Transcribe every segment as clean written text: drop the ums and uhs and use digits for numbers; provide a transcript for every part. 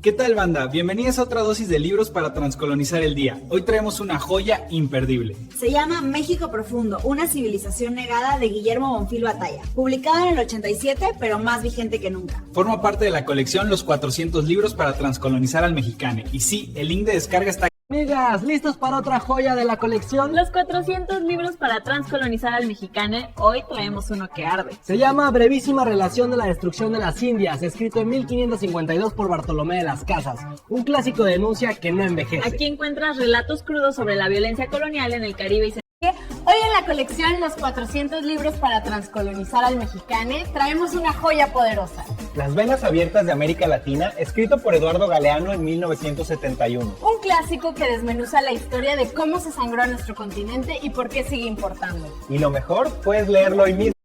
¿Qué tal, banda? Bienvenidos a otra dosis de libros para transcolonizar el día. Hoy traemos una joya imperdible. Se llama México Profundo, una civilización negada de Guillermo Bonfil Batalla, publicada en el 87, pero más vigente que nunca. Forma parte de la colección Los 400 libros para transcolonizar al mexicane. Y sí, el link de descarga está... Amigas, ¿listos para otra joya de la colección? Los 400 libros para transcolonizar al mexicane. Hoy traemos uno que arde. Se llama Brevísima Relación de la Destrucción de las Indias, escrito en 1552 por Bartolomé de las Casas. Un clásico de denuncia que no envejece. Aquí encuentras relatos crudos sobre la violencia colonial en el Caribe y Hoy en la colección Los 400 libros para transcolonizar al mexicane traemos una joya poderosa. Las venas abiertas de América Latina, escrito por Eduardo Galeano en 1971. Un clásico que desmenuza la historia de cómo se sangró a nuestro continente y por qué sigue importando. Y lo mejor, puedes leerlo hoy mismo.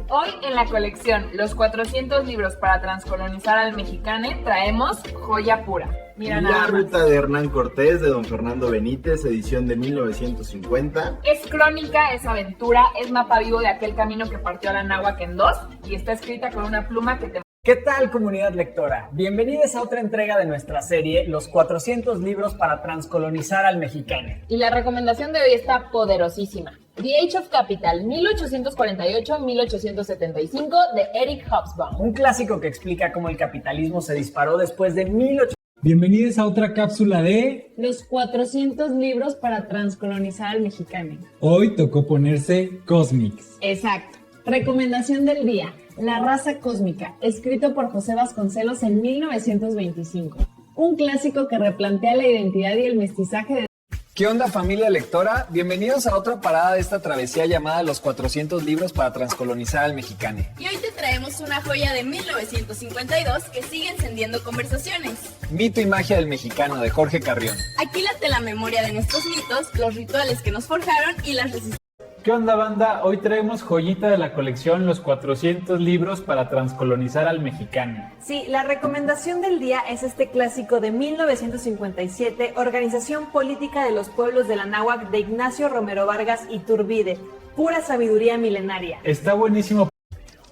Hoy en la colección Los 400 libros para transcolonizar al mexicane traemos joya pura. Mira La nada más. ruta de Hernán Cortés de don Fernando Benítez, edición de 1950. Es crónica, es aventura, es mapa vivo de aquel camino que partió a la náhuatl en dos y está escrita con una pluma que te... ¿Qué tal, comunidad lectora? Bienvenidos a otra entrega de nuestra serie Los 400 libros para transcolonizar al mexicane. Y la recomendación de hoy está poderosísima. The Age of Capital, 1848-1875, de Eric Hobsbawm. Un clásico que explica cómo el capitalismo se disparó después de 1800. Bienvenidos a otra cápsula de... Los 400 libros para transcolonizar al mexicane. Hoy tocó ponerse Cosmics. Exacto. Recomendación del día. La raza cósmica, escrito por José Vasconcelos en 1925. Un clásico que replantea la identidad y el mestizaje de... ¿Qué onda, familia lectora? Bienvenidos a otra parada de esta travesía llamada Los 400 libros para transcolonizar al mexicane. Y hoy te traemos una joya de 1952 que sigue encendiendo conversaciones. Mito y magia del mexicano, de Jorge Carrión. Aquí late la memoria de nuestros mitos, los rituales que nos forjaron y las resistencias. ¿Qué onda, banda? Hoy traemos joyita de la colección Los 400 libros para transcolonizar al mexicane. Sí, la recomendación del día es este clásico de 1957, Organización Política de los Pueblos de la Náhuatl, de Ignacio Romero Vargas Iturbide. Pura sabiduría milenaria. Está buenísimo.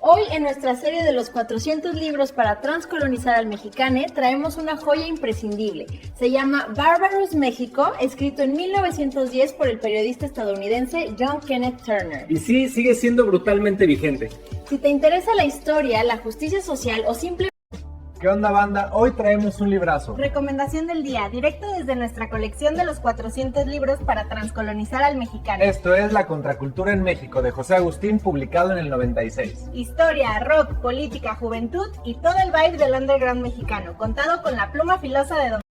Hoy en nuestra serie de los 400 libros para transcolonizar al mexicane traemos una joya imprescindible. Se llama Barbarous México, escrito en 1910 por el periodista estadounidense John Kenneth Turner. Y sí, sigue siendo brutalmente vigente. Si te interesa la historia, la justicia social o simplemente... ¿Qué onda, banda? Hoy traemos un librazo. Recomendación del día, directo desde nuestra colección de los 400 libros para transcolonizar al mexicano. Esto es La Contracultura en México, de José Agustín, publicado en el 96. Historia, rock, política, juventud y todo el vibe del underground mexicano, contado con la pluma filosa de don